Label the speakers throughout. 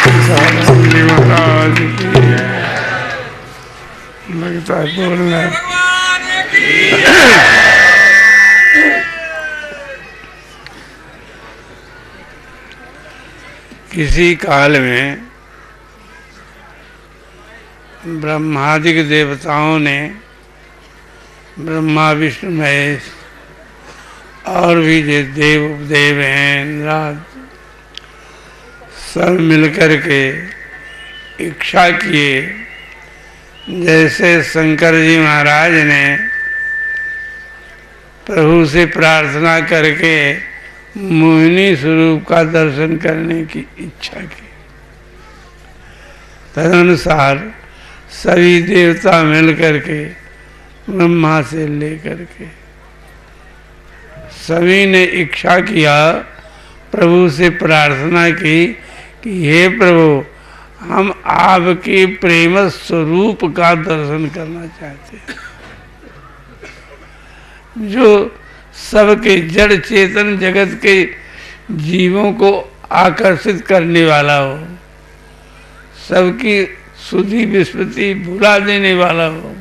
Speaker 1: जी महाराज की लगता है बोलना। किसी काल में ब्रह्मादिक देवताओं ने ब्रह्मा विष्णु महेश और भी जो देव हैं इंद्राद सब मिलकर के इच्छा किए, जैसे शंकर जी महाराज ने प्रभु से प्रार्थना करके मोहिनी स्वरूप का दर्शन करने की इच्छा की, तदनुसार सभी देवता मिलकर के ब्रह्मा से लेकर के सभी ने इच्छा किया, प्रभु से प्रार्थना की कि हे प्रभु, हम आपके प्रेम स्वरूप का दर्शन करना चाहते हैं, जो सबके जड़ चेतन जगत के जीवों को आकर्षित करने वाला हो, सबकी सुधि विस्मृति भुला देने वाला हो,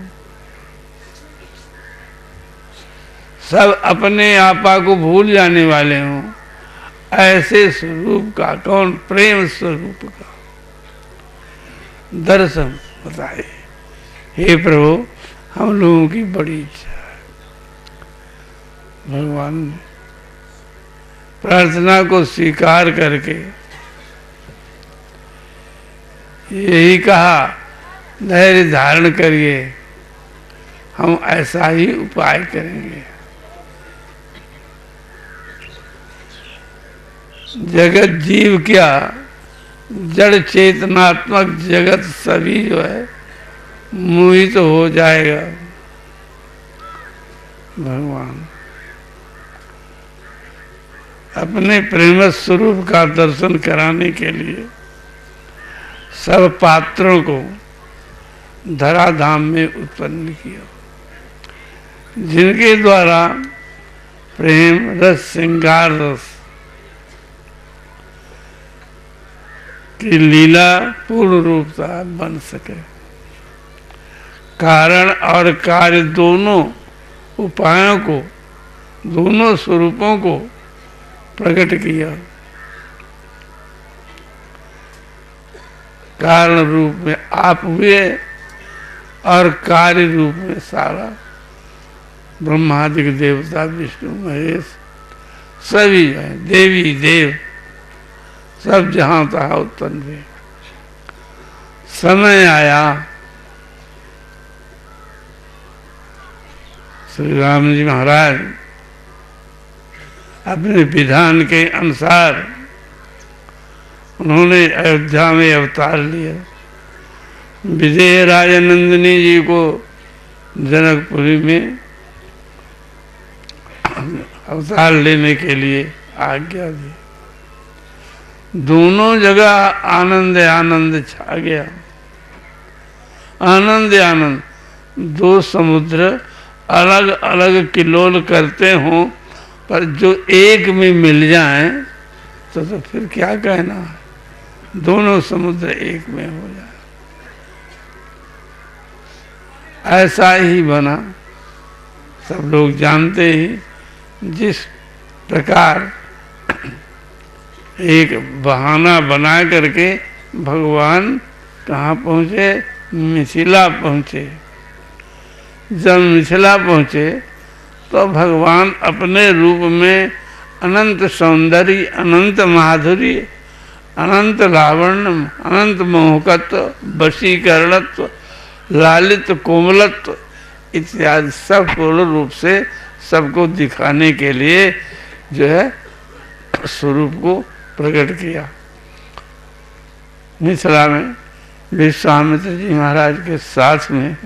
Speaker 1: सब अपने आपा को भूल जाने वाले हों, ऐसे स्वरूप का, कौन, प्रेम स्वरूप का दर्शन बताए। हे प्रभु, हम लोगों की बड़ी इच्छा है। भगवान ने प्रार्थना को स्वीकार करके यही कहा, धैर्य धारण करिए, हम ऐसा ही उपाय करेंगे। जगत जीव क्या, जड़ चेतनात्मक जगत सभी जो है मोहित तो हो जाएगा। भगवान अपने प्रेम स्वरूप का दर्शन कराने के लिए सब पात्रों को धराधाम में उत्पन्न किया, जिनके द्वारा प्रेम रस, श्रृंगार रस की लीला पूर्ण रूपता बन सके। कारण और कार्य दोनों उपायों को, दोनों स्वरूपों को प्रकट किया। कारण रूप में आप हुए और कार्य रूप में सारा ब्रह्मादिक देवता विष्णु महेश सभी है, देवी देव सब जहां तहा उत्पन्न हुए। समय आया, श्री राम जी महाराज अपने विधान के अनुसार उन्होंने अयोध्या में अवतार लिया। विदेह राजा नंदिनी जी को जनकपुरी में अवतार लेने के लिए आज्ञा दी। दोनों जगह आनंद आनंद छा गया, आनंद आनंद। दो समुद्र अलग अलग किलोल करते हों, पर जो एक में मिल जाएं तो फिर क्या कहना है, दोनों समुद्र एक में हो जाए। ऐसा ही बना, सब लोग जानते ही। जिस प्रकार एक बहाना बना करके भगवान कहाँ पहुँचे, मिथिला पहुँचे। जब मिथिला पहुँचे तो भगवान अपने रूप में अनंत सौंदर्य, अनंत माधुर्य, अनंत लावण्य, अनंत मोहकत्व, वशीकरणत्व, लालित कोमलत्व इत्यादि सब पूर्ण रूप से सबको दिखाने के लिए जो है स्वरूप को प्रकट किया। मिथिला में विश्वामित्र जी महाराज के साथ में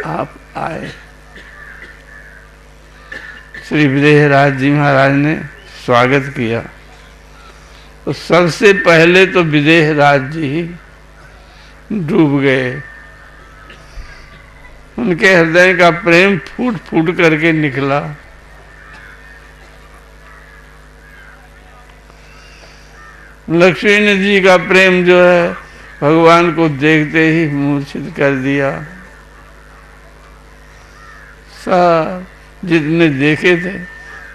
Speaker 1: आप आए। श्री विदेहराज जी महाराज ने स्वागत किया। तो सबसे पहले तो विदेहराज जी ही डूब गए। उनके हृदय का प्रेम फूट फूट करके निकला। लक्ष्मण जी का प्रेम जो है भगवान को देखते ही मूर्छित कर दिया। सब जितने देखे थे,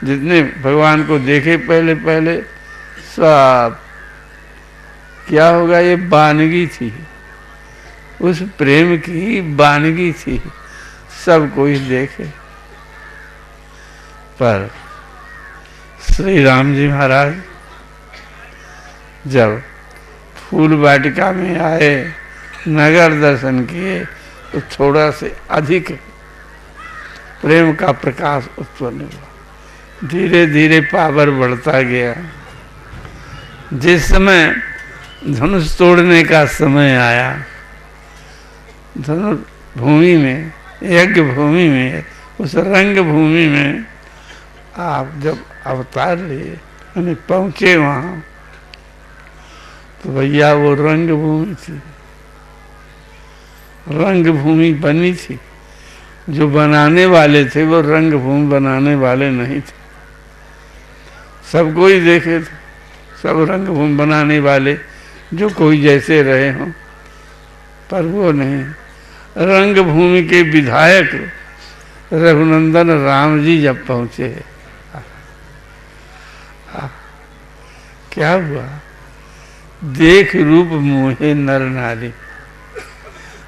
Speaker 1: जितने भगवान को देखे पहले पहले, सब क्या होगा, ये वानगी थी, उस प्रेम की वानगी थी, सब कोई देखे। पर श्री राम जी महाराज जब फूल वाटिका में आए, नगर दर्शन किए, तो थोड़ा से अधिक प्रेम का प्रकाश उत्पन्न हुआ। धीरे धीरे पावर बढ़ता गया। जिस समय धनुष तोड़ने का समय आया, धनुष भूमि में, यज्ञ भूमि में, उस रंग भूमि में आप जब अवतार लिए, यानी पहुंचे वहां, तो भैया वो रंग भूमि थी, रंग भूमि बनी थी। जो बनाने वाले थे वो रंग भूमि बनाने वाले नहीं थे। सब कोई देखे थे, सब रंग भूमि बनाने वाले, जो कोई जैसे रहे हों, पर वो नहीं। रंग भूमि के विधायक रघुनंदन राम जी जब पहुंचे, क्या हुआ, देख रूप मोहे नर नारी,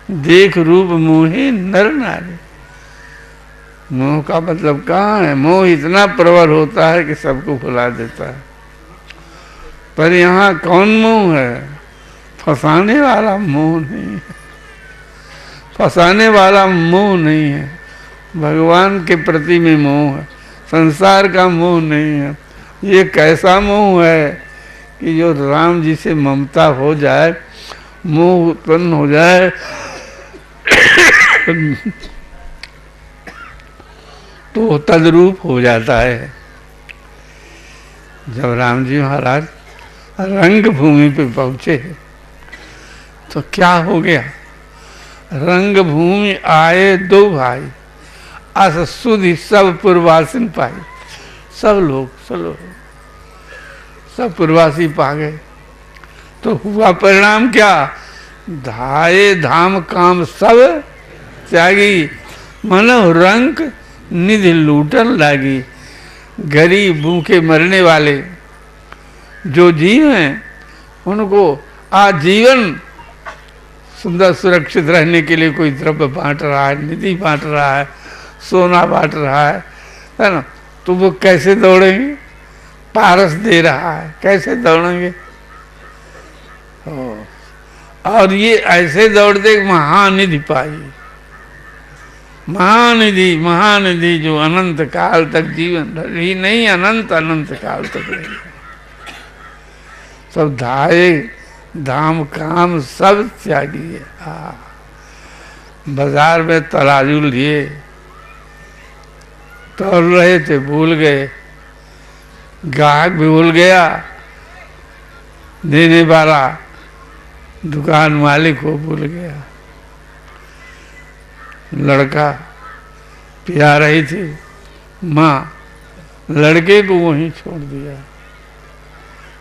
Speaker 1: देख रूप मोहे नर नारी। मोह का मतलब कहाँ है? मोह इतना प्रबल होता है कि सबको भुला देता है। पर यहाँ कौन मोह है? फंसाने वाला मोह नहीं है, फंसाने वाला मोह नहीं है। भगवान के प्रति में मोह है, संसार का मोह नहीं है। ये कैसा मोह है कि जो राम जी से ममता हो जाए, मोह उत्पन्न हो जाए, तो तद्रूप हो जाता है। जब राम जी महाराज रंग भूमि पे पहुंचे तो क्या हो गया, रंग भूमि आए दो भाई, अस सुधि सब पूर्वासिन पाई। सब लोग सब पूर्वासी पा गए। तो हुआ परिणाम क्या, धाये धाम काम सब त्यागी, मनो रंग निधि लूटन लागी। गरीब भूखे मरने वाले जो जीव हैं, उनको आजीवन सुंदर सुरक्षित रहने के लिए कोई द्रव्य बांट रहा है, निधि बांट रहा है, सोना बांट रहा है ना, तो वो कैसे दौड़ेंगे? पारस दे रहा है, कैसे दौड़ेंगे? और ये ऐसे दौड़ते महानिधि पाई, महानिधि, महानिधि जो अनंत काल तक जीवन ही नहीं, अनंत अनंत काल तक रहेगी। सब धाये धाम काम सब त्यागी है। बाजार में तराजू लिए, तोल रहे थे, भूल गए, ग्राहक भी भूल गया, देने वाला दुकान मालिक को भूल गया। लड़का पिया रही थी, माँ लड़के को वहीं छोड़ दिया।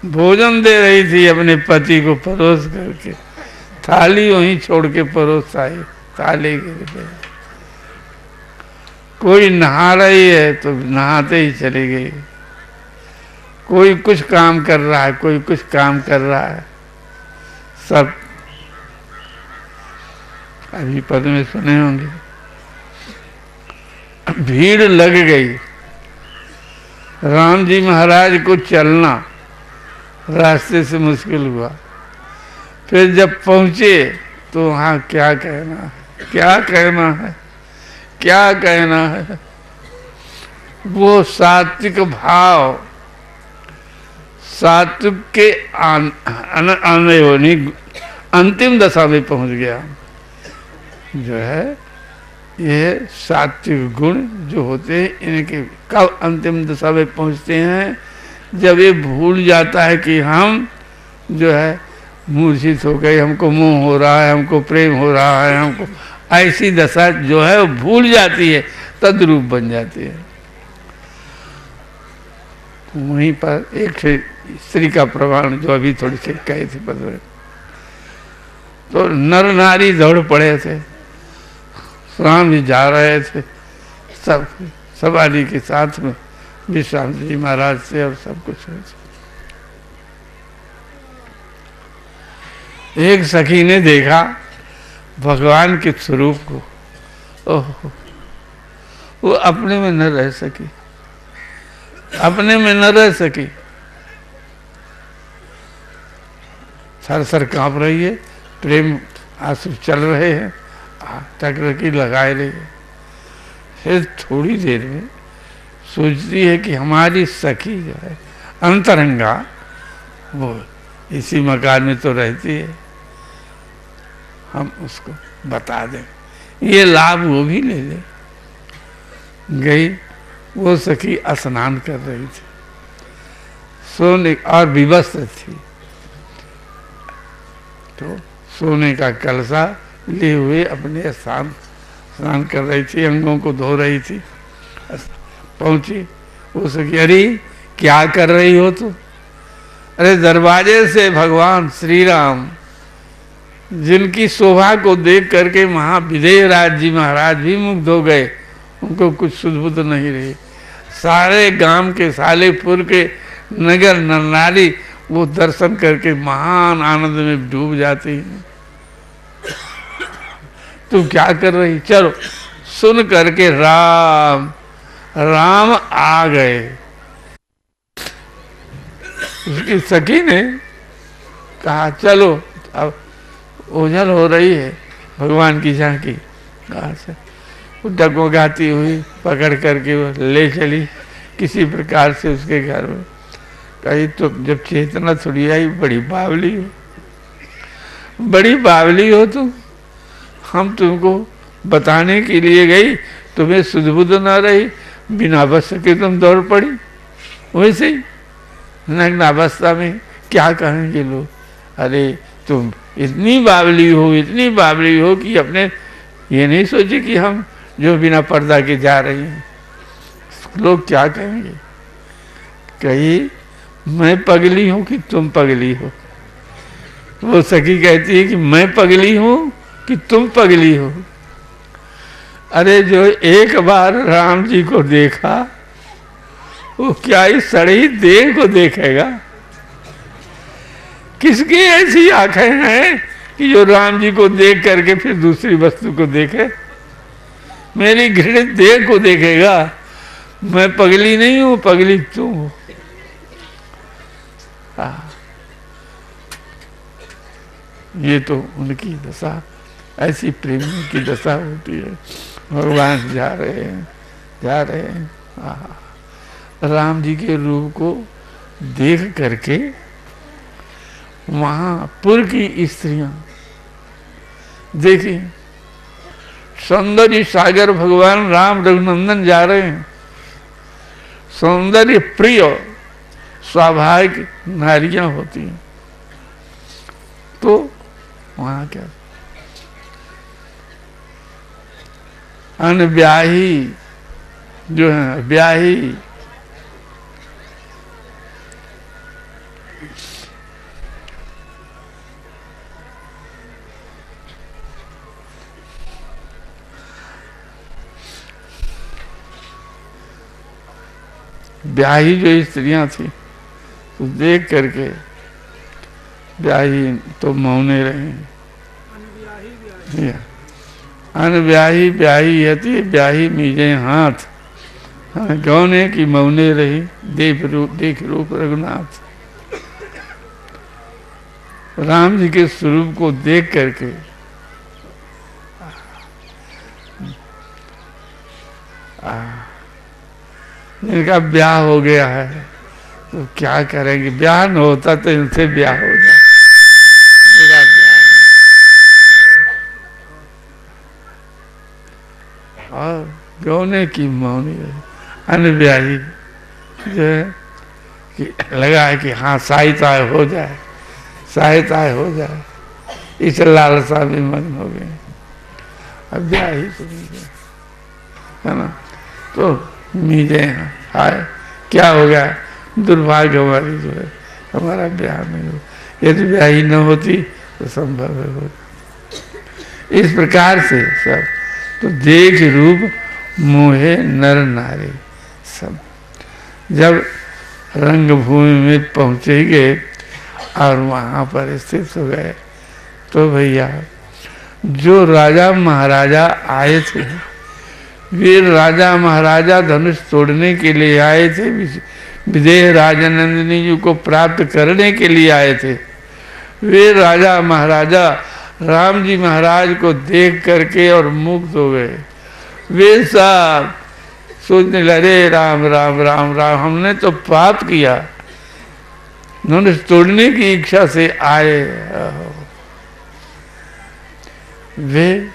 Speaker 1: भोजन दे रही थी अपने पति को परोस करके, थाली वहीं छोड़ के परोस आई, थाली गिर गई। कोई नहा रही है तो नहाते ही चली गई। कोई कुछ काम कर रहा है, कोई कुछ काम कर रहा है, सब अभी पद में सुने होंगे। भीड़ लग गई, राम जी महाराज को चलना रास्ते से मुश्किल हुआ। फिर जब पहुंचे तो वहाँ क्या कहना है, क्या कहना है, क्या कहना है। वो सात्विक भाव, सात्विक के आने होनी अंतिम दशा में पहुंच गया। जो है ये सात्विक गुण जो होते हैं, इनके कब अंतिम दशा में पहुंचते हैं, जब ये भूल जाता है कि हम जो है मूर्छित हो गए, हमको मोह हो रहा है, हमको प्रेम हो रहा है, हमको ऐसी दशा जो है वो भूल जाती है, तद्रूप बन जाती है। वहीं पर एक स्त्री का प्रमाण जो अभी थोड़ी सी कहे थे पद। तो नर नारी दौड़ पड़े थे, राम जी जा रहे थे सब सवारी के साथ में, विश्राम जी महाराज से और सब कुछ हुए थे। एक सखी ने देखा भगवान के स्वरूप को, ओह, वो अपने में न रह सकी, अपने में न रह सकी, सर सर कांप रही है, प्रेम आंसू चल रहे हैं, टकरकी लगाए रही है। फिर थोड़ी देर में सोचती है कि हमारी सखी जो है अंतरंगा, वो इसी मकान में तो रहती है, हम उसको बता दें, ये लाभ वो भी ले ले। गई, वो सखी स्नान कर रही थी, सोने और विवस्त्र थी, तो सोने का कलसा लिए हुए अपने स्नान कर रही थी, अंगों को धो रही थी। पहुंची, वो सखी, अरे क्या कर रही हो तू? अरे दरवाजे से भगवान श्री राम, जिनकी शोभा को देख करके महाविदेह राज जी महाराज भी मुग्ध हो गए, उनको कुछ सुध-बुध नहीं रही। सारे गांव के, सालेपुर के नगर नारी वो दर्शन करके महान आनंद में डूब जाती हैं। तू क्या कर रही? चलो, सुन करके राम राम आ गए। उसकी सखी ने कहा चलो, अब ओझल हो रही है भगवान की झांकी, कहा से डगमगाती हुई पकड़ करके वो ले चली किसी प्रकार से उसके घर में। कही तो जब चेतना थोड़ी आई, बड़ी बावली हो, बड़ी बावली हो तुम, हम तुमको बताने के लिए गई, तुम्हें सुध-बुध ना रही, बिना बस के तुम दौड़ पड़ी। वैसे ही नग्न अवस्था में क्या कहेंगे लोग? अरे तुम इतनी बावली हो, इतनी बावली हो कि अपने ये नहीं सोचे कि हम जो बिना पर्दा के जा रही हैं, लोग क्या कहेंगे? कही मैं पगली हूं कि तुम पगली हो? वो सखी कहती है कि मैं पगली हूं कि तुम पगली हो? अरे जो एक बार राम जी को देखा, वो क्या इस सड़ी देह को देखेगा? किसकी ऐसी आंखें हैं कि जो राम जी को देख करके फिर दूसरी वस्तु को देखे? मेरी घृणित देह को देखेगा। मैं पगली नहीं हूं, पगली तुम हो। ये तो उनकी दशा, ऐसी प्रेम की दशा होती है। भगवान जा रहे हैं, जा रहे हैं। राम जी के रूप को देख करके वहां पुर की स्त्रियां देखी, सौंदर्य सागर भगवान राम रघुनंदन जा रहे हैं, सौंदर्य प्रिय स्वाभाविक नारियां होती हैं, तो वहां क्या अनब्याही जो है, ब्याही ब्याही जो स्त्रियां थी, तो देख करके ब्याही तो मौने रहे। अनब्याही ब्याही यति ब्याही मीजे हाथ, गौने की मौने रही देख रूप रघुनाथ। राम जी के स्वरूप को देख करके इनका ब्याह हो गया है, तो क्या करेंगे? ब्याह न होता तो इनसे ब्याह हो जाए। और गौने की मौनी अनब्याही जो है कि लगा है कि हाँ सहायता हो जाए, सहायता हो जाए, इस लालसा में मग्न हो गए। अब ब्याही है ना, तो मीजे हाय क्या हो गया? दुर्भाग्य हमारी जो है हमारा ब्याह नहीं हो, यदि ब्याह ही न होती तो संभव है। इस प्रकार से सब तो देख रूप मोहे नर नारी सब। जब रंगभूमि में पहुंचेंगे और वहाँ पर स्थित हो गए तो भैया जो राजा महाराजा आए थे, वीर राजा महाराजा धनुष तोड़ने के लिए आए थे, विदेह राजा नंदिनी जी को प्राप्त करने के लिए आए थे। वीर राजा महाराजा राम जी महाराज को देख करके और मुग्ध हो गए। वे साहब सोचने लगे राम राम राम राम, हमने तो पाप किया, धनुष तोड़ने की इच्छा से आए। वे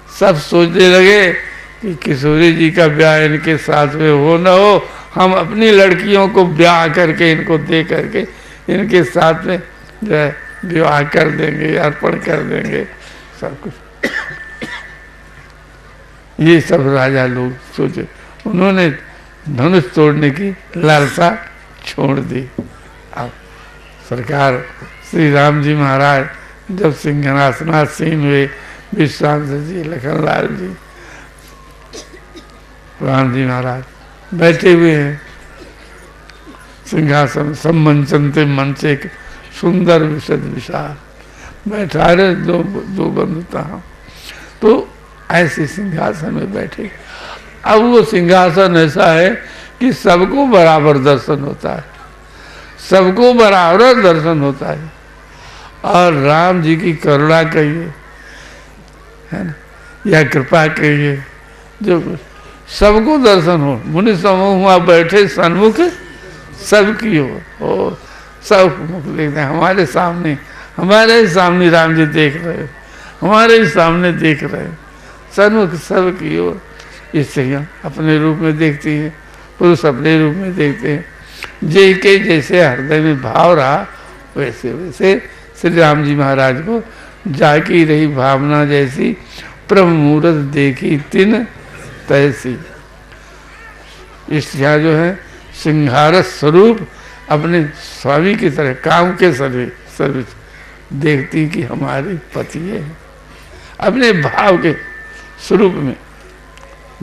Speaker 1: सब सोचने लगे कि किशोरी जी का ब्याह इनके साथ में हो न हो, हम अपनी लड़कियों को ब्याह करके इनको दे करके इनके साथ में जो है विवाह कर देंगे, अर्पण कर देंगे सब कुछ। ये सब राजा लोग सोचे, उन्होंने धनुष तोड़ने की लालसा छोड़ दी। अब सरकार श्री राम जी महाराज जब सिंहासनासीन हुए, विश्रांत जी, लखनलाल जी, राम जी महाराज बैठे हुए हैं सिंहासन, सम्मंचनते मंचे सुंदर विशद विशाल, बैठा रहे दो बंधुता। तो ऐसे सिंहासन में बैठे। अब वो सिंहासन ऐसा है कि सबको बराबर दर्शन होता है, सबको बराबर दर्शन होता है। और राम जी की करुणा कहिए, है ना, या कृपा कहिए, जो कुछ सबको दर्शन हो। मुनि समूह वहाँ बैठे सन्मुख सबकी हो, सब मुख देखते हैं। हमारे सामने राम जी देख रहे, हमारे ही सामने देख रहे, सन्मुख सबकी ओर। स्त्रियाँ अपने रूप में देखती हैं, पुरुष अपने रूप में देखते हैं। जे के जैसे हृदय में भाव रहा वैसे वैसे श्री राम जी महाराज को जाकी रही भावना जैसी, प्रभु मूरत देखी तिन तैसी। स्त्रियाँ जो है सिंहार स्वरूप अपने स्वामी की तरह, काम के सर्विस देखती कि हमारे पति है, अपने भाव के स्वरूप में।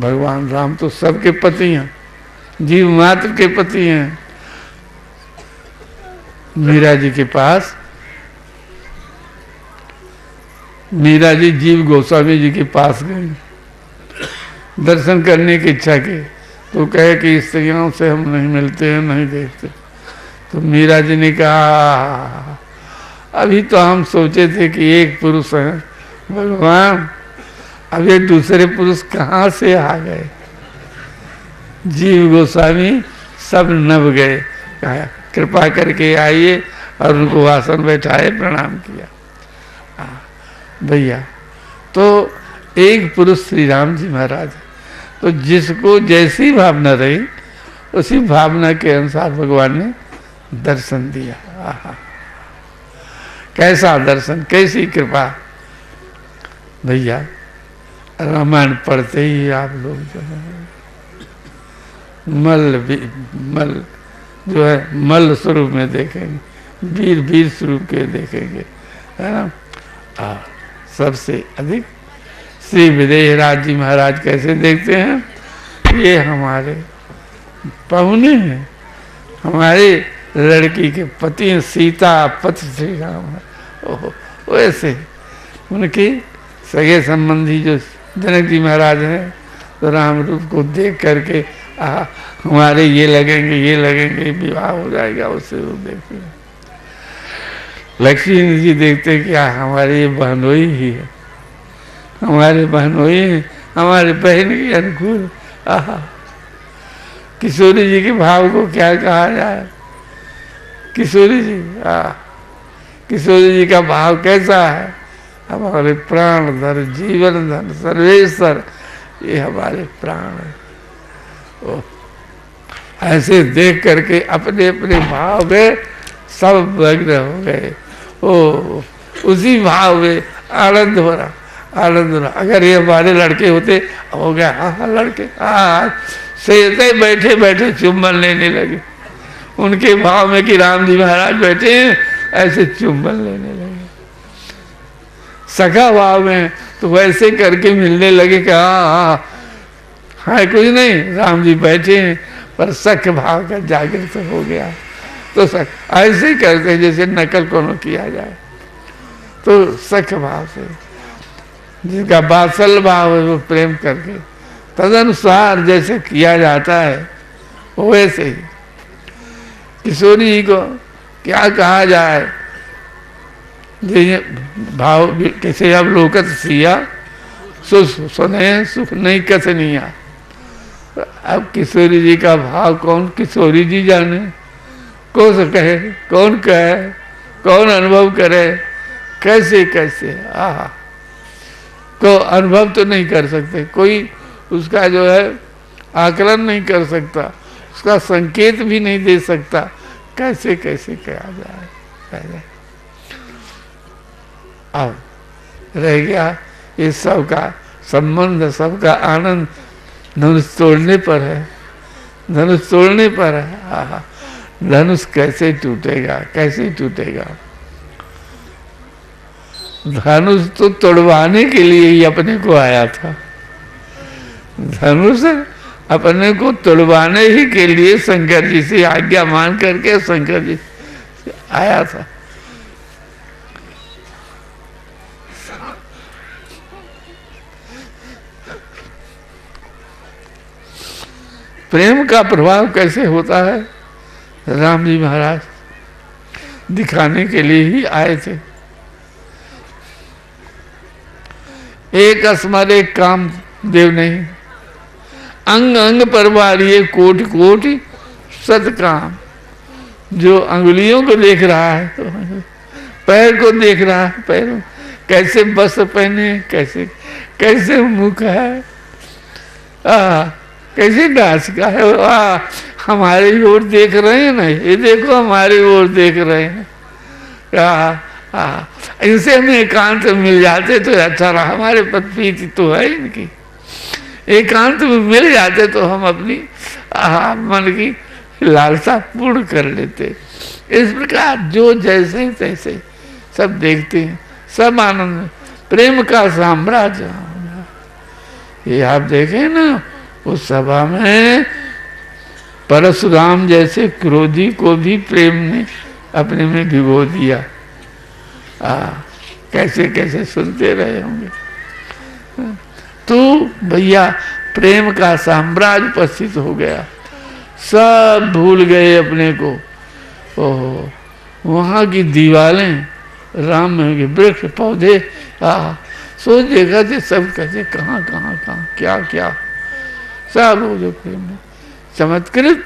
Speaker 1: भगवान राम तो सबके पति हैं, जीव मात्र के पति हैं। मीरा जी के पास, मीरा जी जीव गोस्वामी जी के पास गई दर्शन करने की इच्छा की, तो कहे कि स्त्रियों से हम नहीं मिलते हैं, नहीं देखते। तो मीरा जी ने कहा अभी तो हम सोचे थे कि एक पुरुष है भगवान, अब ये दूसरे पुरुष कहाँ से आ गए। जीव गोस्वामी सब नभ गए, कहा कृपा करके आइए, और उनको आसन बैठाए, प्रणाम किया। भैया तो एक पुरुष श्री राम जी महाराज, तो जिसको जैसी भावना रही उसी भावना के अनुसार भगवान ने दर्शन दिया। आहा, कैसा दर्शन, कैसी कृपा। भैया रामायण पढ़ते ही आप लोग जो है मल जो है मल स्वरूप में देखेंगे, वीर स्वरूप के देखेंगे, है ना। सबसे अधिक श्री विदेह राज जी महाराज कैसे देखते हैं, ये हमारे पहुने हैं, हमारे लड़की के पति हैं, सीता पति श्री राम है। ओहो, वैसे उनके सगे संबंधी जो जनक जी महाराज हैं, तो राम रूप को देख करके हमारे ये लगेंगे, विवाह हो जाएगा, उससे वो देखते हैं। लक्ष्मी जी देखते हैं कि हमारे ये बहनोई ही है, हमारे बहनोई है, हमारे बहन के अनुकूल। किशोरी जी के भाव को क्या कहा जाए। किशोरी जी, किशोरी जी का भाव कैसा है, हमारे प्राण धर, जीवन धर, सर्वेश्वर, ये हमारे प्राण है। ऐसे देख करके अपने अपने भाव में सब मग्न हो गए। ओ उसी भाव में आनंद हो रहा, आनंद हो रहा। अगर ये हमारे लड़के होते, हो गया हाँ लड़के, से बैठे बैठे चुम्बन लेने लगे, उनके भाव में कि राम जी महाराज बैठे हैं, ऐसे चुंबन लेने लगे। सखा भाव में तो वैसे करके मिलने लगे कि हाँ हाँ कुछ नहीं, राम जी बैठे हैं, पर सख भाव का जागृत हो गया। तो सख ऐसे ही करते हैं जैसे नकल कोनो किया जाए, तो सख भाव से जिसका बात्सल भाव है वो प्रेम करके तदनुसार जैसे किया जाता है वैसे ही। किशोरी जी को क्या कहा जाए, भाव कैसे अब लोकत सिया सुने सुख नहीं कसनिया। अब किशोरी जी का भाव कौन किशोरी जी जाने, कौन कहे, कौन कहे, कौन अनुभव करे, कैसे कैसे आहा को अनुभव तो नहीं कर सकते, कोई उसका जो है आकलन नहीं कर सकता, उसका संकेत भी नहीं दे सकता, कैसे कैसे कहा जाए पहले। अब रह गया इस सब का संबंध, सबका आनंद धनुष तोड़ने पर है, धनुष तोड़ने पर है। आहा धनुष कैसे टूटेगा, कैसे टूटेगा। धनुष तो तोड़वाने के लिए ही अपने को आया था, धनुष अपने को तोड़वाने ही के लिए शंकर जी से आज्ञा मान करके शंकर जी से आया था। प्रेम का प्रभाव कैसे होता है, राम जी महाराज दिखाने के लिए ही आए थे। एक अस्मर एक काम देव नहीं, अंग अंग पर बारिये कोटि कोटि सत काम। जो अंगुलियों को देख रहा है, पैर को देख रहा है, पैर कैसे वस्त्र पहने, कैसे कैसे मुख है, कैसे नाच का है, हमारी ओर देख रहे हैं ना, ये देखो हमारी ओर देख रहे हैं। इनसे हमें एकांत मिल जाते तो अच्छा रहा, हमारे पत्नी तो है इनकी, एकांत में मिल जाते तो हम अपनी मन की लालसा पूर्ण कर लेते। इस प्रकार जो जैसे तैसे सब देखते हैं, सब आनंद, प्रेम का साम्राज्य। ये आप देखें ना उस सभा में परशुराम जैसे क्रोधी को भी प्रेम ने अपने में भिगो दिया। कैसे कैसे सुनते रहे होंगे। तो भैया प्रेम का साम्राज्य उपस्थित हो गया, सब भूल गए अपने को। ओहो वहाँ की दीवारें, राम के वृक्ष पौधे, सोच देखा थे सब कैसे कहाँ कहाँ कहाँ क्या क्या, सब वो जो प्रेम में चमत्कृत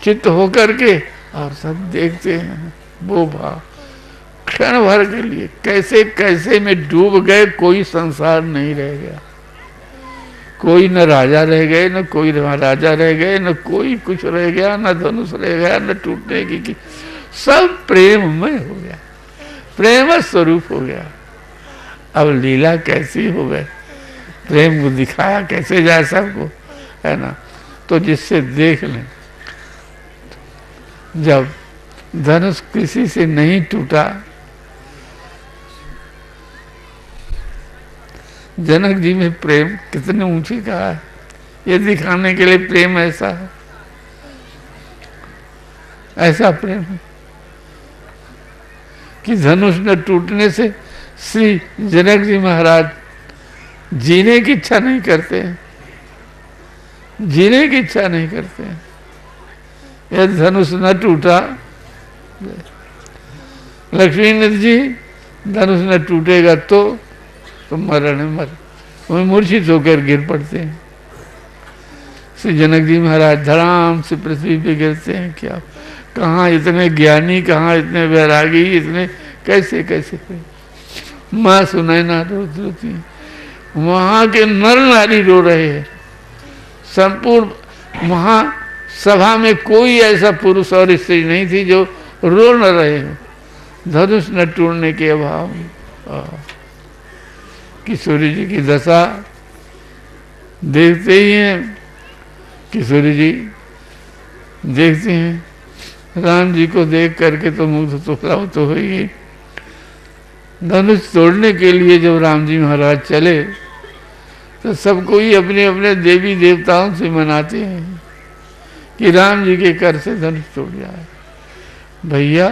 Speaker 1: चित्त होकर के और सब देखते हैं वो भाव। क्षण भर के लिए कैसे कैसे में डूब गए, कोई संसार नहीं रह गया, कोई न राजा रह गए, न कोई राजा रह गए, न कोई कुछ रह गया, न धनुष रह गया, न टूटने की सब प्रेममय हो गया, प्रेम स्वरूप हो गया। अब लीला कैसी हो गई, प्रेम को दिखाया कैसे जाए सबको, है ना। तो जिससे देख लें, जब धनुष किसी से नहीं टूटा, जनक जी में प्रेम कितने ऊंची कहा है, ये दिखाने के लिए प्रेम ऐसा है, ऐसा प्रेम है कि धनुष न टूटने से श्री जनक जी महाराज जीने की इच्छा नहीं करते हैं, जीने की इच्छा नहीं करते हैं। यदि धनुष न टूटा, लक्ष्मीनाथ जी धनुष न टूटेगा तो मरण मर, वो मूर्छित होकर गिर पड़ते हैं। श्री जनक जी महाराज धड़ाम से पृथ्वी पे गिरते हैं। क्या कहाँ इतने ज्ञानी, कहाँ इतने वैरागी, इतने कैसे कैसे माँ सुनाई ना रोती, वहाँ के नर नारी रो रहे हैं। संपूर्ण वहाँ सभा में कोई ऐसा पुरुष और स्त्री नहीं थी जो रो न रहे हो, धनुष न टूटने के अभाव में। किशोरी जी की दशा देखते ही हैं। किशोरी जी देखते हैं राम जी को देख करके तो मुग्ध तो हो ही गई। धनुष तोड़ने के लिए जब राम जी महाराज चले तो सब कोई अपने अपने देवी देवताओं से मनाते हैं कि राम जी के कर से धनुष टूट जाए। भैया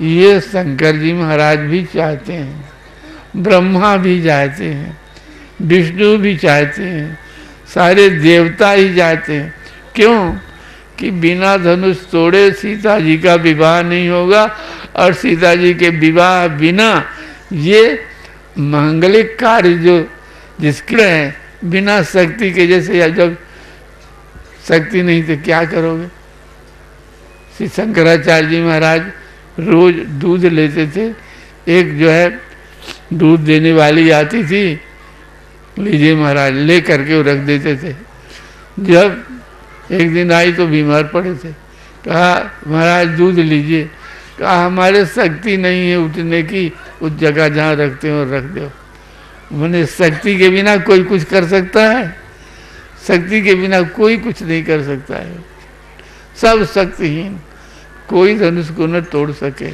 Speaker 1: ये शंकर जी महाराज भी चाहते हैं, ब्रह्मा भी चाहते हैं, विष्णु भी चाहते हैं, सारे देवता ही चाहते हैं। क्यों? कि बिना धनुष तोड़े सीता जी का विवाह नहीं होगा, और सीता जी के विवाह बिना ये मांगलिक कार्य जो जिसके हैं बिना शक्ति के, जैसे जब शक्ति नहीं तो क्या करोगे। श्री शंकराचार्य जी महाराज रोज दूध लेते थे। एक जो है दूध देने वाली आती थी, लीजिए महाराज, ले करके वो रख देते थे। जब एक दिन आई तो बीमार पड़े थे, कहा महाराज दूध लीजिए। कहा हमारे शक्ति नहीं है उठने की, उस जगह जहाँ रखते हो रख दो। मैंने शक्ति के बिना कोई कुछ कर सकता है? शक्ति के बिना कोई कुछ नहीं कर सकता है, सब शक्तिहीन, कोई धनुष को न तोड़ सके।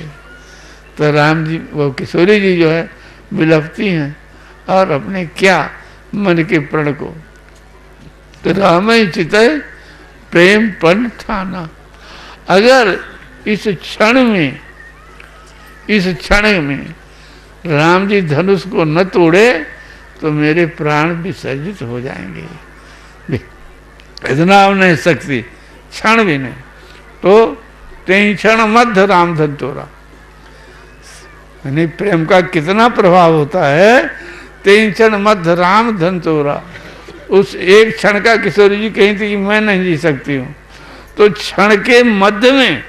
Speaker 1: तो राम जी वो किशोरी जी जो है विलपती हैं और अपने क्या मन के प्रण को, तो राम चितय प्रेम पण ठाना। अगर इस क्षण में राम जी धनुष को न तोड़े तो मेरे प्राण विसर्जित हो जाएंगे। इतना नहीं शक्ति, क्षण भी नहीं। तो तेई क्षण मध्य राम धन तोड़ा, यानी प्रेम का कितना प्रभाव होता है। तेई क्षण मध्य राम धन तोड़ा, उस एक क्षण का किशोरी जी कही थी कि मैं नहीं जी सकती हूँ, तो क्षण के मध्य में,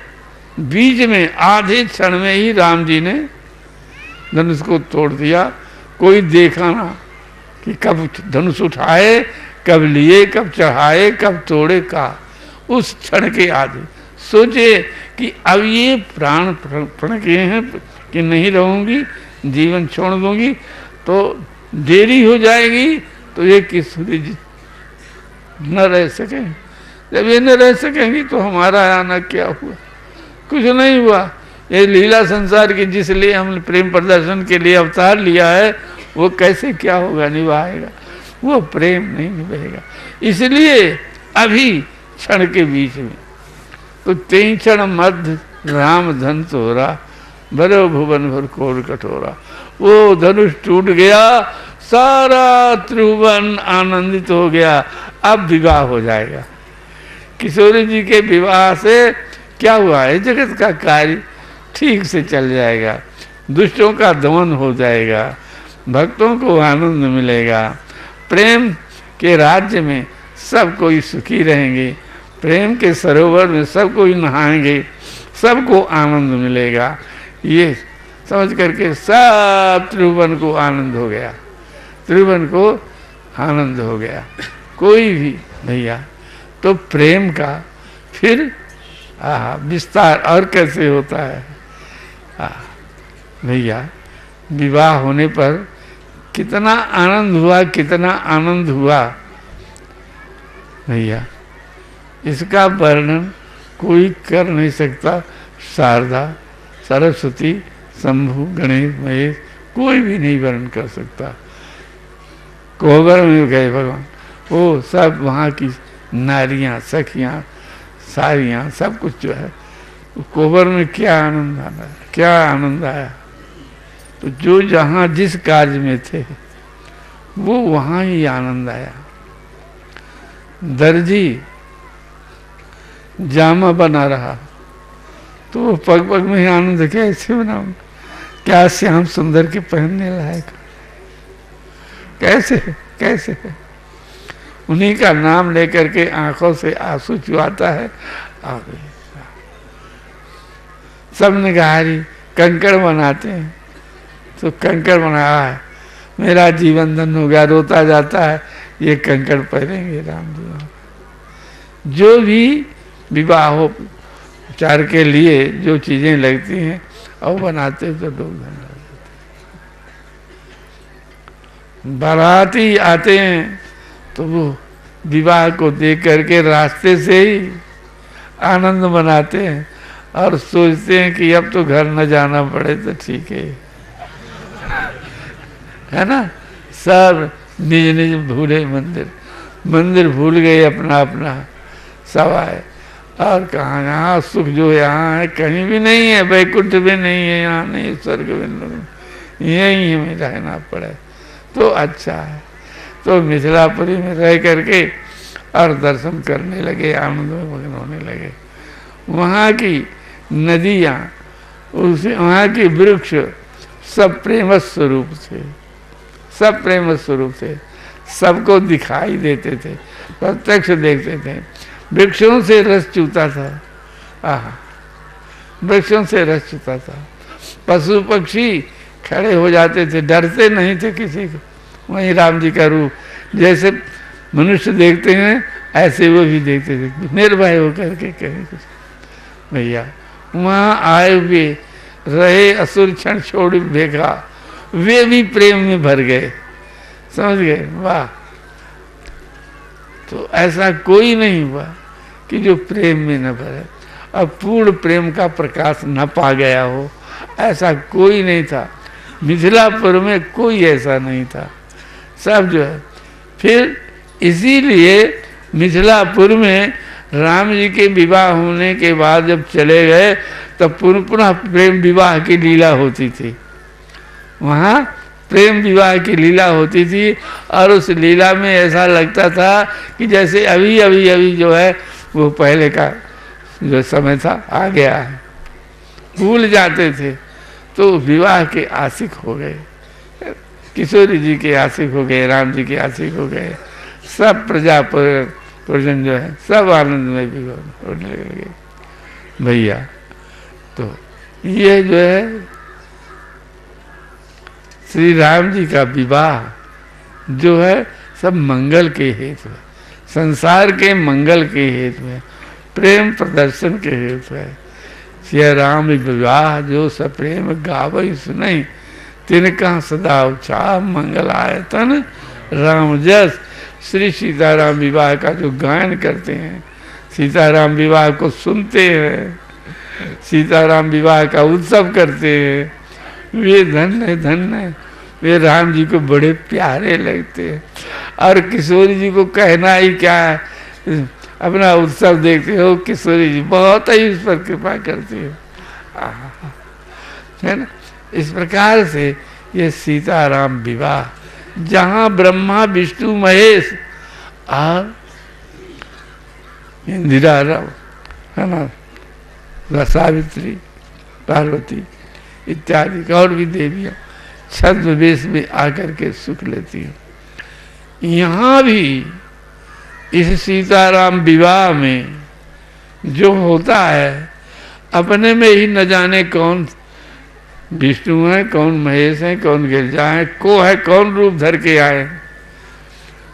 Speaker 1: बीच में, आधे क्षण में ही राम जी ने धनुष को तोड़ दिया। कोई देखा ना कि कब धनुष उठाए, कब लिए, कब चढ़ाए, कब तोड़े का। उस क्षण के आधे सोचे कि अब ये प्राण प्रण किए हैं कि नहीं रहूंगी, जीवन छोड़ दूंगी तो देरी हो जाएगी, तो ये किशोरी जी न रह सकेंगे। जब ये न रह सकेंगी तो हमारा आना क्या हुआ? कुछ नहीं हुआ। ये लीला संसार की जिसलिए हमने प्रेम प्रदर्शन के लिए अवतार लिया है, वो कैसे क्या होगा, निभाएगा? वो प्रेम नहीं निभाएगा। इसलिए अभी क्षण के बीच में तो तेई क्षण मध्य राम धन तोरा, भरो भुवन भर कोर कठोरा। वो धनुष टूट गया, सारा त्रिभुवन आनंदित हो गया। अब विवाह हो जाएगा। किशोरी जी के विवाह से क्या हुआ है? जगत का कार्य ठीक से चल जाएगा, दुष्टों का दमन हो जाएगा, भक्तों को आनंद मिलेगा, प्रेम के राज्य में सब कोई सुखी रहेंगे, प्रेम के सरोवर में सब कोई नहाएंगे, सबको आनंद मिलेगा। ये समझ करके सब त्रिभुवन को आनंद हो गया, त्रिभुवन को आनंद हो गया। कोई भी भैया तो प्रेम का फिर विस्तार और कैसे होता है भैया। विवाह होने पर कितना आनंद हुआ, कितना आनंद हुआ भैया, इसका वर्णन कोई कर नहीं सकता। शारदा, सरस्वती, शंभु, गणेश, महेश कोई भी नहीं वर्णन कर सकता। कोहबर में गए भगवान, वो सब वहाँ की नारियाँ, सखियाँ, सारियाँ, सब कुछ जो है, कोहबर में क्या आनंद आना, क्या आनंद आया। तो जो जहाँ जिस कार्य में थे वो वहाँ ही आनंद आया। दर्जी जामा बना रहा तो वो पग पग में ही आनंद कैसे बनाऊंगा, क्या श्याम सुंदर के पहनने लायक, कैसे कैसे। उन्हीं का नाम लेकर के आंखों से आंसू चुआता है। सब ने कहा कंकड़ बनाते हैं, तो कंकड़ बनाया है, मेरा जीवन धन हो गया, रोता जाता है, ये कंकड़ पहनेंगे राम जी। जो भी विवाहोपचार के लिए जो चीजें लगती हैं और बनाते तो लोग धन हो जाते। बाराती आते हैं तो वो विवाह को देख करके रास्ते से ही आनंद मनाते हैं और सोचते हैं कि अब तो घर न जाना पड़े तो ठीक है ना। सब निज निज भूले मंदिर, मंदिर भूल गए अपना अपना, सब आए। और कहाँ, यहाँ सुख जो यहाँ है कहीं भी नहीं है, वैकुंठ भी नहीं है, यहाँ नहीं स्वर्ग भी नहीं, यहीं हमें रहना पड़े तो अच्छा है। तो मिथिलापुरी में रह करके और दर्शन करने लगे, आनंद में मग्न होने लगे। वहाँ की नदियाँ, उसे वहाँ के वृक्ष सब प्रेम स्वरूप थे, सब प्रेम स्वरूप थे, सबको दिखाई देते थे, प्रत्यक्ष देखते थे। वृक्षों से रस चूता था, आहा, वृक्षों से रस चूता था। पशु पक्षी खड़े हो जाते थे, डरते नहीं थे किसी को। वहीं राम जी का रूप, जैसे मनुष्य देखते हैं ऐसे वो भी देखते थे, निर्भय होकर के कहीं कुछ। भैया वहाँ आए हुए रहे असुर क्षण छोड़ देखा, वे भी प्रेम में भर गए, समझ गए, वाह। तो ऐसा कोई नहीं हुआ कि जो प्रेम में न भरे, अब पूर्ण प्रेम का प्रकाश न पा गया हो, ऐसा कोई नहीं था। मिथिलापुर में कोई ऐसा नहीं था, सब जो है। फिर इसीलिए मिथिलापुर में राम जी के विवाह होने के बाद जब चले गए तब पुनः पुनः प्रेम विवाह की लीला होती थी। वहाँ प्रेम विवाह की लीला होती थी और उस लीला में ऐसा लगता था कि जैसे अभी अभी अभी जो है वो पहले का जो समय था आ गया है, भूल जाते थे। तो विवाह के आशिक हो गए, किशोरी जी के आशिक हो गए, राम जी के आशिक हो गए, सब प्रजा प्रजन जो है सब आनंद में भी होने लगे भैया। तो ये जो है श्री राम जी का विवाह जो है सब मंगल के हेतु है, संसार के मंगल के हेतु है, प्रेम प्रदर्शन के हेतु है। श्री राम विवाह जो सप्रेम गावई सुनई, तिनका सदा उत्साह मंगल आयतन राम जस। श्री सीताराम विवाह का जो गायन करते हैं, सीताराम विवाह को सुनते हैं, सीताराम विवाह का उत्सव करते हैं, वे धन्य वे राम जी को बड़े प्यारे लगते हैं। और किशोरी जी को कहना ही क्या है, अपना उत्सव देखते हो, किशोरी जी बहुत ही उस पर कृपा करती हो, है ना। इस प्रकार से ये सीताराम विवाह जहाँ ब्रह्मा विष्णु महेश और इंदिरा है ना, सावित्री पार्वती इत्यादि और भी देवियाँ छद्मवेश में आकर के सुख लेती हैं। यहाँ भी इस सीताराम विवाह में जो होता है, अपने में ही न जाने कौन विष्णु है, कौन महेश है, कौन गिरजा है, कौन रूप धर के आए,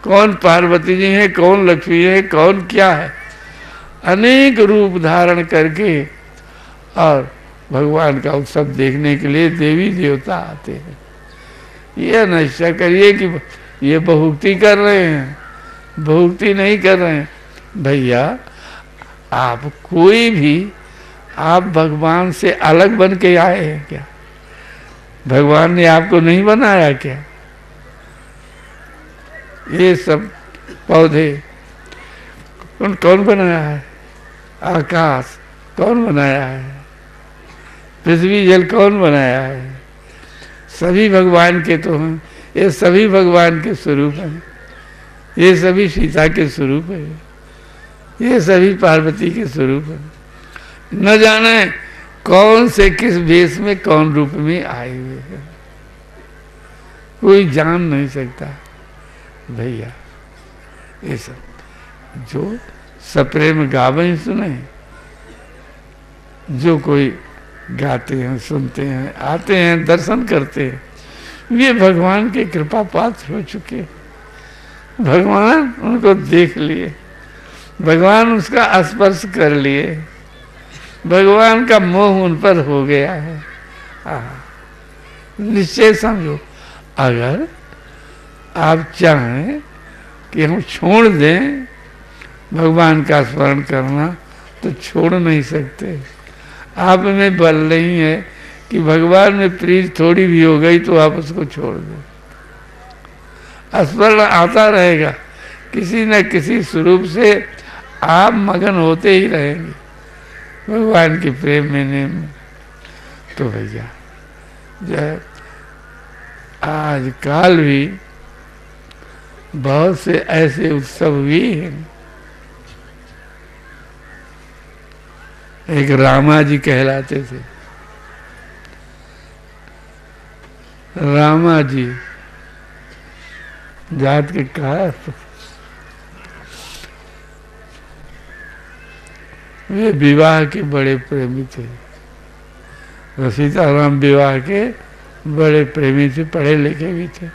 Speaker 1: कौन पार्वती जी है, कौन लक्ष्मी है, कौन क्या है, अनेक रूप धारण करके और भगवान का उत्सव देखने के लिए देवी देवता आते हैं। ये निश्चय करिए कि ये बहुक्ति कर रहे हैं, बहुक्ति नहीं कर रहे हैं भैया। आप कोई भी आप भगवान से अलग बन के आए हैं क्या? भगवान ने आपको नहीं बनाया क्या? ये सब पौधे कौन बनाया है? आकाश कौन बनाया है? पृथ्वी जल कौन बनाया है? सभी भगवान के तो हैं, ये सभी भगवान के स्वरूप हैं, ये सभी सीता के स्वरूप है, ये सभी पार्वती के स्वरूप है। न जाने कौन से किस वेश में कौन रूप में आए हुए हैं, कोई जान नहीं सकता भैया। ये सब जो सप्रेम गावे सुने, जो कोई गाते हैं, सुनते हैं, आते हैं, दर्शन करते हैं, वे भगवान के कृपा पात्र हो चुके। भगवान उनको देख लिए, भगवान उसका स्पर्श कर लिए, भगवान का मोह उन पर हो गया है। निश्चय समझो, अगर आप चाहें कि हम छोड़ दें भगवान का स्मरण करना तो छोड़ नहीं सकते। आप में बल नहीं है कि भगवान में प्रीत थोड़ी भी हो गई तो आप उसको छोड़ दो। स्मरण आता रहेगा, किसी न किसी स्वरूप से आप मगन होते ही रहेंगे भगवान के प्रेम में, नेम में। तो भैया जब आज काल भी बहुत से ऐसे उत्सव भी हैं। एक रामा जी कहलाते थे, रामा जी जात के कहा, वे विवाह के बड़े प्रेमी थे। सीताराम विवाह के बड़े प्रेमी थे, पढ़े लिखे भी थे।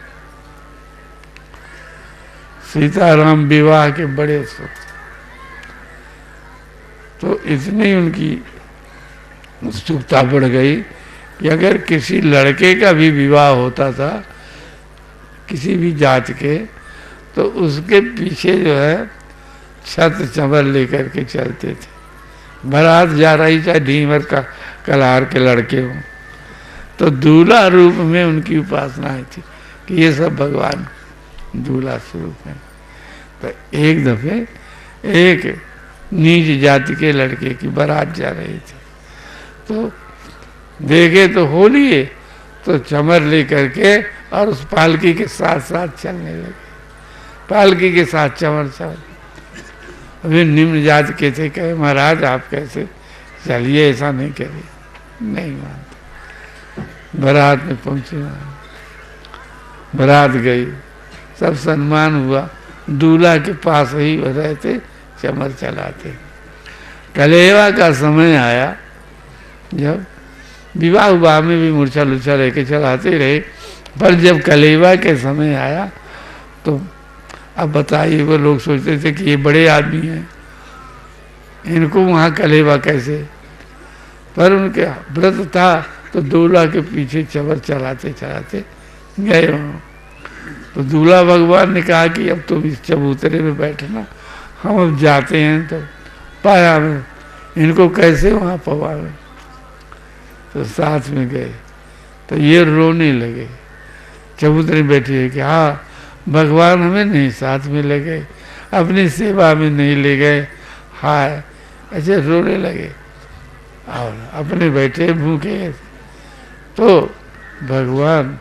Speaker 1: सीताराम विवाह के बड़े उत्सुक। तो इतनी उनकी उत्सुकता बढ़ गई कि अगर किसी लड़के का भी विवाह होता था किसी भी जात के, तो उसके पीछे जो है छत चंवर लेकर के चलते थे। बारात जा रही चाहे ढीमर का कलार के लड़के हों, तो दूल्हा रूप में उनकी उपासना थी कि ये सब भगवान दूल्हा स्वरूप है। तो एक दफे एक नीच जाति के लड़के की बारात जा रही थी, तो देखे तो होली है, तो चमर लेकर के और उस पालकी के साथ साथ चलने लगे। पालकी के साथ चमर चमर। वे निम्न जात के थे, कहे महाराज आप कैसे चलिए, ऐसा नहीं करिए, नहीं मानते। बारात में पहुंचे, बारात गई, सब सम्मान हुआ, दूल्हा के पास ही रहते, चमर चलाते। कलेवा का समय आया, जब विवाह विवाह में भी मूर्छा लुर्छा लेके चलाते रहे, पर जब कलेवा के समय आया तो अब बताइए, वो लोग सोचते थे कि ये बड़े आदमी हैं, इनको वहाँ कलेवा कैसे, पर उनके व्रत था तो दूल्हा के पीछे चमर चलाते चलाते गए वहाँ। तो दूल्हा भगवान ने कहा कि अब तुम इस चबूतरे में बैठना, हम अब जाते हैं। तो पाया में इनको कैसे वहाँ पवावे, तो साथ में गए। तो ये रोने लगे, चबूतरे में बैठे हैं कि हाँ भगवान हमें नहीं साथ में ले गए, अपनी सेवा में नहीं ले गए, हाय, ऐसे रोने लगे और अपने बैठे भूखे। तो भगवान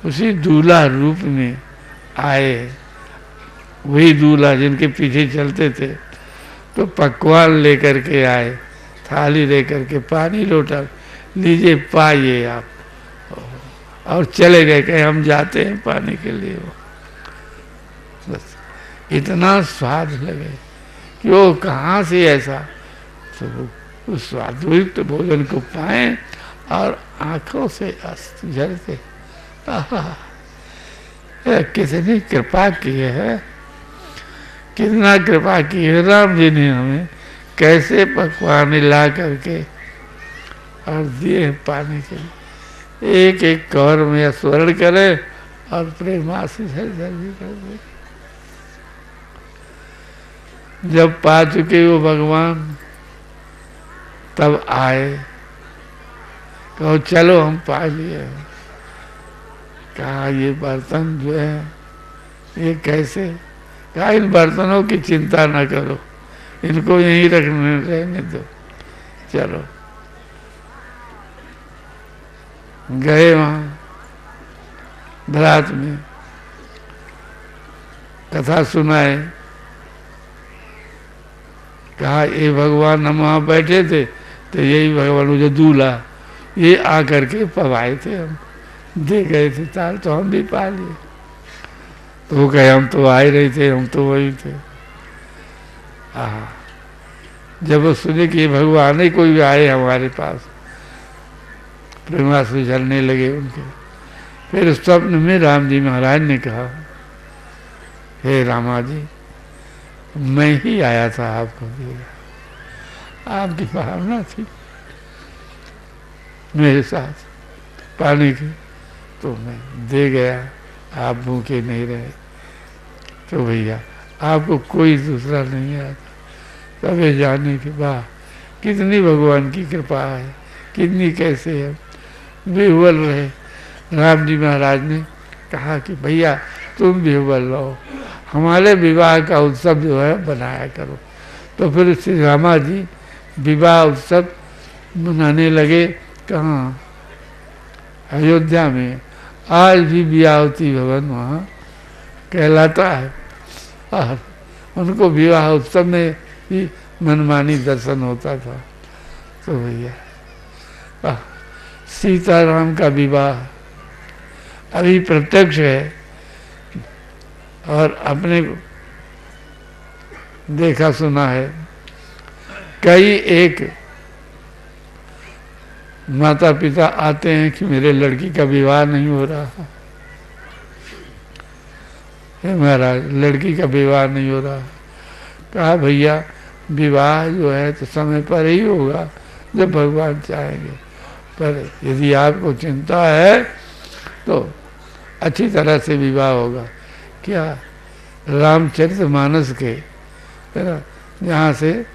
Speaker 1: उसी दूल्हा रूप में आए, वही दूल्हा जिनके पीछे चलते थे। तो पकवान लेकर के आए, थाली लेकर के, पानी लोटा, लीजिए पाइए आप, और चले गए, कहे हम जाते हैं पानी के लिए। बस इतना स्वाद लगे कि वो कहाँ से ऐसा, तो वो स्वादिष्ट भोजन को पाए और आंखों से अश्रु झरते। कितनी कृपा की है, कितना कृपा की है राम जी ने हमें, कैसे पकवान ला करके और दिए पानी के लिए। एक एक कौर में स्मरण करे और प्रेमासी से कर दे। जब पा चुके वो भगवान, तब आए, कहो चलो हम पा लिए। कहा ये बर्तन जो है ये कैसे, कहा इन बर्तनों की चिंता ना करो, इनको यहीं रहने दो, चलो। गए वहाँ बारात में, कथा सुनाए, कहा ये भगवान हम वहाँ बैठे थे तो यही भगवान जो दूल्हा ये आकर के पवाए थे, हम दे गए थे ताल, तो हम भी पा लिए। तो वो कहे हम तो आ ही रहे थे, हम तो वही थे। जब वो सुने कि ये भगवान ही कोई आए हमारे पास, प्रेमा से जलने लगे उनके। फिर स्वप्न में राम जी महाराज ने कहा, हे रामा जी मैं ही आया था आपको देगा, आपकी भावना थी मेरे साथ पानी की, तो मैं दे गया, आप भूखे नहीं रहे। तो भैया आपको कोई दूसरा नहीं आता। तब ये जाने के बाद कितनी भगवान की कृपा है, कितनी कैसे है। बेहुबल रहे। राम जी महाराज ने कहा कि भैया तुम बेहुबल रहो, हमारे विवाह का उत्सव जो है बनाया करो। तो फिर श्री रामा जी विवाह उत्सव मनाने लगे। कहाँ? अयोध्या में। आज भी विवाहवती भवन वहाँ कहलाता है, और उनको विवाह उत्सव में ही मनमानी दर्शन होता था। तो भैया सीताराम का विवाह अभी प्रत्यक्ष है, और अपने देखा सुना है। कई एक माता पिता आते हैं कि मेरे लड़की का विवाह नहीं हो रहा है महाराज, लड़की का विवाह नहीं हो रहा। कहा भैया विवाह जो है तो समय पर ही होगा जब भगवान चाहेंगे, पर यदि आपको चिंता है तो अच्छी तरह से विवाह होगा। क्या? रामचरितमानस के है ना, जहाँ से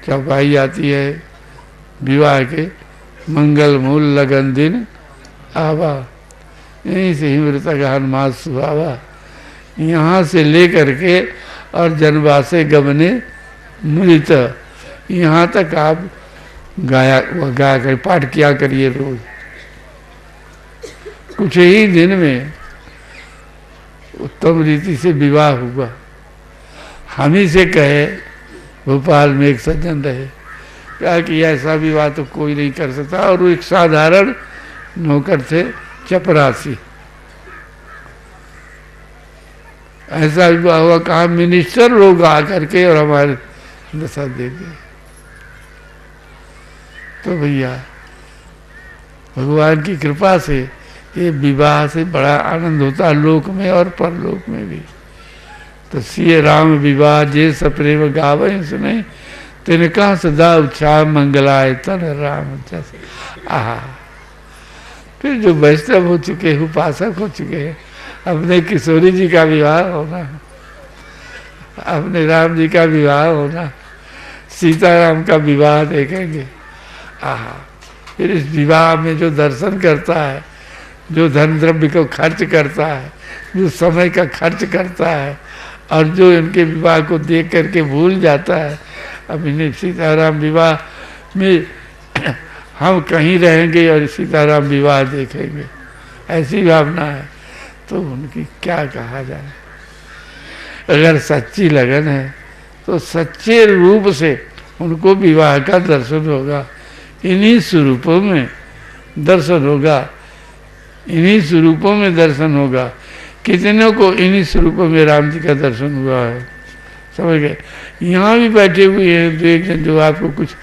Speaker 1: चौपाई आती है विवाह के, मंगल मूल लगन दिन आवा, यहीं से ही मृतगान मास सुहावा, यहाँ से लेकर के और जनवासे गमने मृत, यहाँ तक आप गाया कर पाठ किया करिए रोज। कुछ ही दिन में उत्तम रीति से विवाह हुआ। हम ही से कहे, भोपाल में एक सज्जन रहे, कहा कि ऐसा विवाह तो कोई नहीं कर सकता, और वो एक साधारण नौकर थे, चपरासी। ऐसा विवाह हुआ, कहा मिनिस्टर लोग आकर के और हमारे दशा दे दिए। तो भैया भगवान की कृपा से ये विवाह से बड़ा आनंद होता है, लोक में और परलोक में भी। तो सिय राम विवाह जे सप्रेम गावे सुने, तिनका सदा उत्साह मंगलाय तन राम जस। आहा, फिर जो वैष्णव हो चुके, उपासक हो चुके हैं, अपने किशोरी जी का विवाह होना, अपने राम जी का विवाह होना, सीताराम का विवाह देखेंगे। आहा, फिर इस विवाह में जो दर्शन करता है, जो धन द्रव्य को खर्च करता है, जो समय का खर्च करता है, और जो इनके विवाह को देख करके भूल जाता है, अब इन्हें सीताराम विवाह में हम कहीं रहेंगे और सीताराम विवाह देखेंगे, ऐसी भावना है, तो उनकी क्या कहा जाए। अगर सच्ची लगन है तो सच्चे रूप से उनको विवाह का दर्शन होगा, इन्हीं स्वरूपों में दर्शन होगा, इन्हीं स्वरूपों में दर्शन होगा। कितनों को इन्हीं स्वरूपों में राम जी का दर्शन हुआ है, समझ गए। यहाँ भी बैठे हुए हैं तो एक जन जो आपको कुछ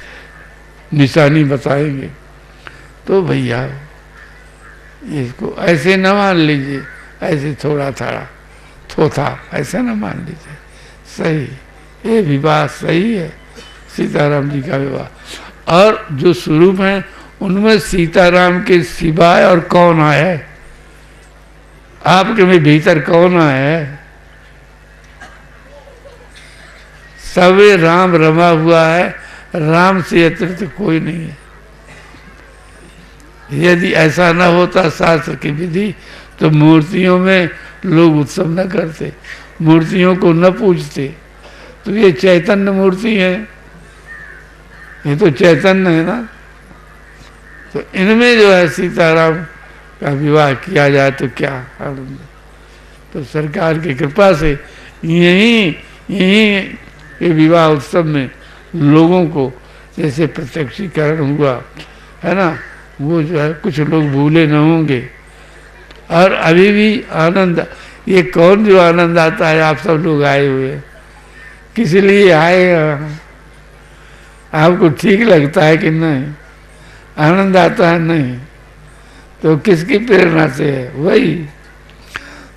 Speaker 1: निशानी बताएंगे। तो भैया इसको ऐसे न मान लीजिए, ऐसे थोड़ा थोड़ा थोथा ऐसे न मान लीजिए, सही ये विवाह सही है, सीताराम जी का विवाह। और जो स्वरूप हैं उनमें सीताराम के सिवाय और कौन आया है? आपके में भीतर कौन आया है? सवे राम रमा हुआ है, राम से अतिरिक्त कोई नहीं है। यदि ऐसा न होता शास्त्र की विधि, तो मूर्तियों में लोग उत्सव न करते, मूर्तियों को न पूजते। तो ये चैतन्य मूर्ति है, ये तो चैतन्य है ना। तो इनमें जो है सीताराम का विवाह किया जाए तो क्या आनंद। तो सरकार की कृपा से यही ये विवाह उत्सव में लोगों को जैसे प्रत्यक्षीकरण हुआ है ना, वो जो है कुछ लोग भूले न होंगे। और अभी भी आनंद, ये कौन जो आनंद आता है, आप सब लोग आए हुए हैं, किस लिए आए? आपको ठीक लगता है कि नहीं? आनंद आता है नहीं? तो किसकी प्रेरणा से है? वही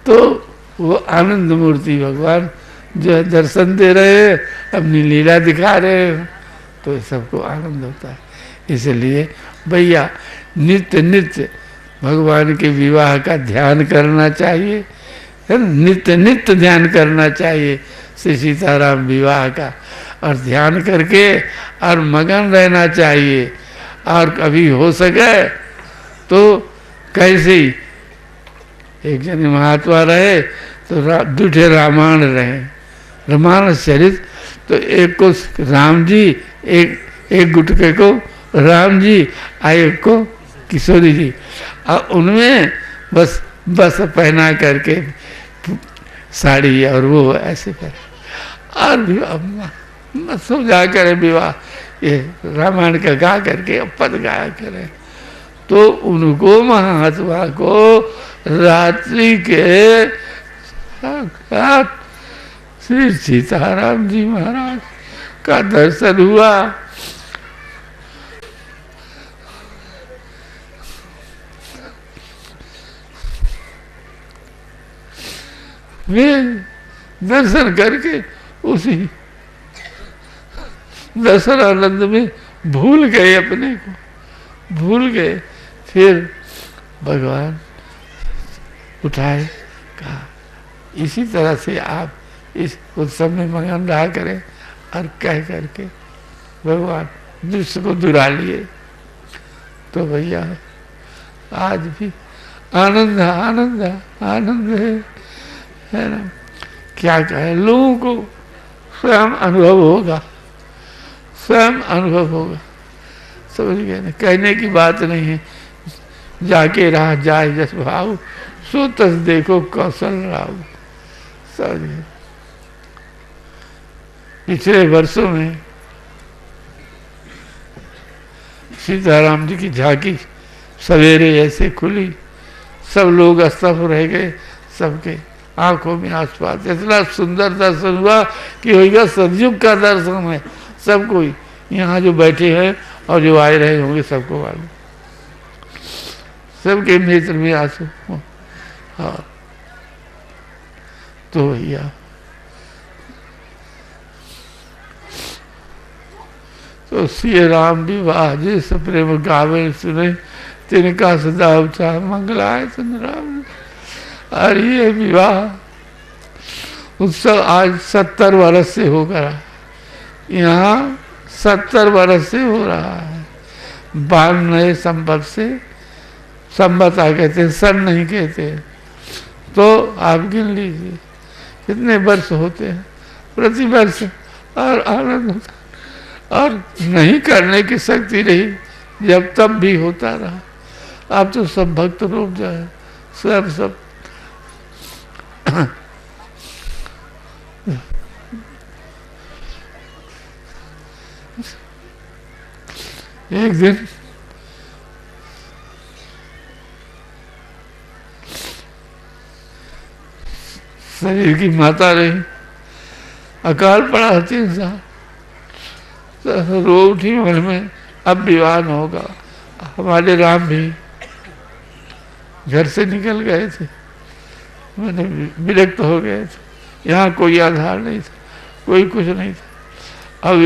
Speaker 1: तो वो आनंद मूर्ति भगवान जो है दर्शन दे रहे हैं, अपनी लीला दिखा रहे हैं, तो सबको आनंद होता है। इसलिए भैया नित्य नित्य भगवान के विवाह का ध्यान करना चाहिए, है ना, नित्य नित्य ध्यान करना चाहिए श्री सीताराम विवाह का। और ध्यान करके और मगन रहना चाहिए। और कभी हो सके तो कैसे ही एक जन महात्मा रहे तो दूठे रामायण रहे, रामायण चरित। तो एक को राम जी, एक गुटके को राम जी, एक को किशोरी जी, और उनमें बस पहना करके साड़ी और वो ऐसे कर, और मत सो जा करे विवाह, ये रामायण का गा करके पद गाया करे। तो उनको महात्मा को रात्रि के साक्षात श्री सीताराम जी महाराज का दर्शन हुआ। वे दर्शन करके उसी दर्शन आनंद में भूल गए, अपने को भूल गए। फिर भगवान उठाए, कहा इसी तरह से आप इस उत्सव में मगन रहा करें, और कह करके भगवान दृश्य को दुरा लिए। तो भैया आज भी आनंद आनंद आनंद है ना। क्या कहे, लोगों को स्वयं अनुभव होगा, स्वयं अनुभव होगा, समझ गए ना। कहने की बात नहीं है। जाके रहा जाए जस भाव, सो तस देखो कौशल राव, समझ गए। पिछले वर्षों में सीताराम जी की झांकी सवेरे ऐसे खुली, सब लोग स्तब्ध रह गए, सबके आंखों में आसपास इतना सुंदर दर्शन हुआ कि होगा सतयुग का दर्शन है। सब कोई यहाँ जो बैठे हैं और जो आए रहे होंगे सबको मालूम, सबके नेत्र में आंसू। हाँ, तो भैया तो श्री राम विवाह जिस प्रेम गावे सुने, तिनका सदा उचा मंगलाय सुन राम। और ये विवाह उत्सव आज 70 वर्ष से होगा, यहाँ 70 वर्ष से हो रहा है। 92 संवत से, संवत आ कहते हैं, सन नहीं कहते। तो आप गिन लीजिए कितने वर्ष होते हैं प्रति वर्ष। और आनंद होता, और नहीं करने की शक्ति रही जब तब भी होता रहा। आप तो सब भक्त रूप जाए, सब एक दिन शरीर की माता रही, अकाल पड़ा 3 साल, तो रो उठी मन में, अब विवाह न होगा। हमारे राम भी घर से निकल गए थे, मैंने विरक्त हो गए थे। यहाँ कोई आधार नहीं था, कोई कुछ नहीं था। अब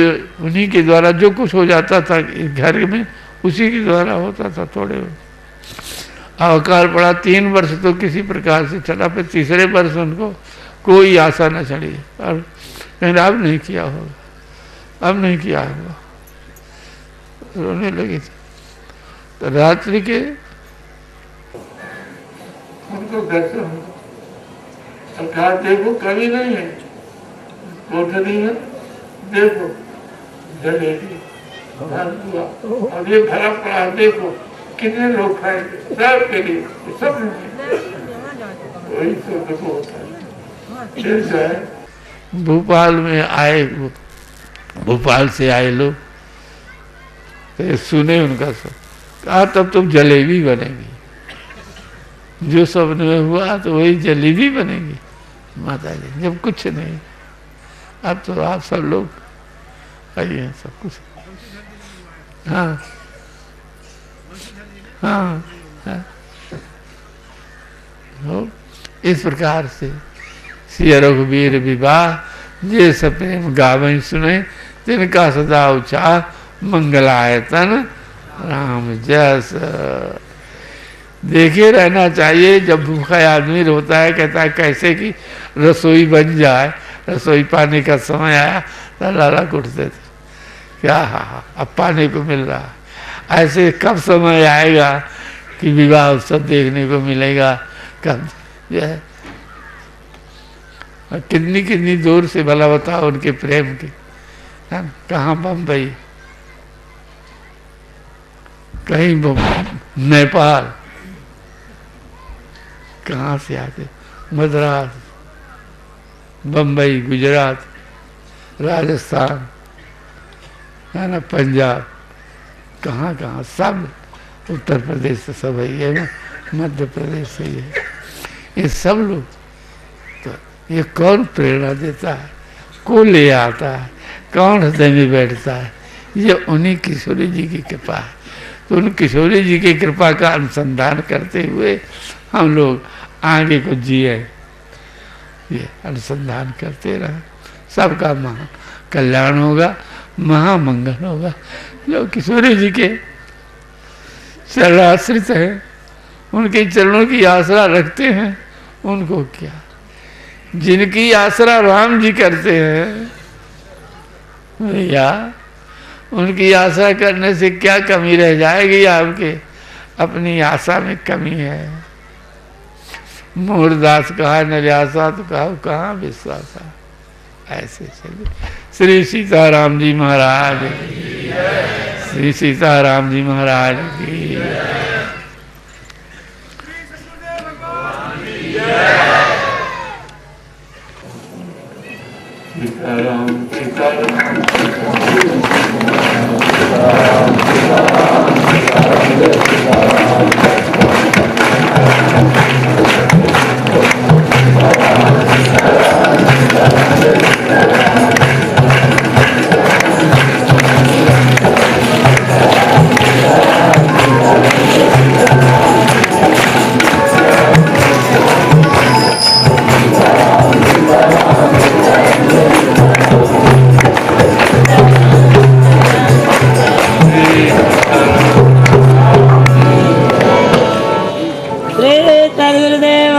Speaker 1: उन्हीं के द्वारा जो कुछ हो जाता था घर में, उसी के द्वारा होता था थोड़े। अब अकाल पड़ा 3 वर्ष तो किसी प्रकार से चला, फिर तीसरे वर्ष उनको कोई आशा न चढ़ी। और मैंने अब नहीं किया होगा, अब नहीं किया होगा, रोने लगी थी। तो रात्रि के उनको दर्शन, कहा देखो कभी नहीं है, कोठरी में देखो जलेबी और ये भरा पड़ा, देखो कितने लोग खाएंगे, सब के लिए, सब वही तो देखो होता है। फिर जो है भोपाल में आए, भोपाल से आए लोग, तो सुने उनका सब, कहा तब तुम जलेबी बनेगी, जो सपने में हुआ तो वही जलेबी बनेगी माता जी, जब कुछ नहीं। अब तो आप सब लोग आइए सब कुछ। हाँ हाँ, हाँ। इस प्रकार से श्री रघुवीर विवाह जे सप्रेम गावई सुने, तिनका सदा उचा मंगलायतन राम जस। देखे रहना चाहिए। जब भूखा आदमी रोता है, कहता है कैसे कि रसोई बन जाए, रसोई पानी का समय आया तो लड़क उठते थे, क्या अब पाने को मिल रहा। ऐसे कब समय आएगा कि विवाह उत्सव देखने को मिलेगा, कब जो है कितनी कितनी दूर से भला बताओ उनके प्रेम की, है ना। कहाँ बम्बई, कहीं नेपाल, कहाँ से आते, मद्रास, बम्बई, गुजरात, राजस्थान, है ना, पंजाब, कहाँ कहाँ, सब उत्तर प्रदेश से सब है ना, मध्य प्रदेश से है, ये सब लोग। तो ये कौन प्रेरणा देता है, को ले आता है, कौन हृदय में बैठता है, ये उन्हीं किशोरी जी की कृपा है। तो उन किशोरी जी की कृपा का अनुसंधान करते हुए हम लोग आगे को जिए, ये अनुसंधान करते रहे, सबका महा कल्याण होगा, महामंगल होगा। जो किशोरी जी के चरणाश्रित हैं, उनके चरणों की आसरा रखते हैं, उनको क्या, जिनकी आसरा राम जी करते हैं भैया, उनकी आशा करने से क्या कमी रह जाएगी आपके, अपनी आशा में कमी है। मोहरदास कहा निर्यासा तो कहाँ विश्वास है। ऐसे चलिए, श्री सीताराम जी महाराज, श्री सीताराम जी महाराज की। सीताराम सीताराम
Speaker 2: श्री सद्गुरुदेव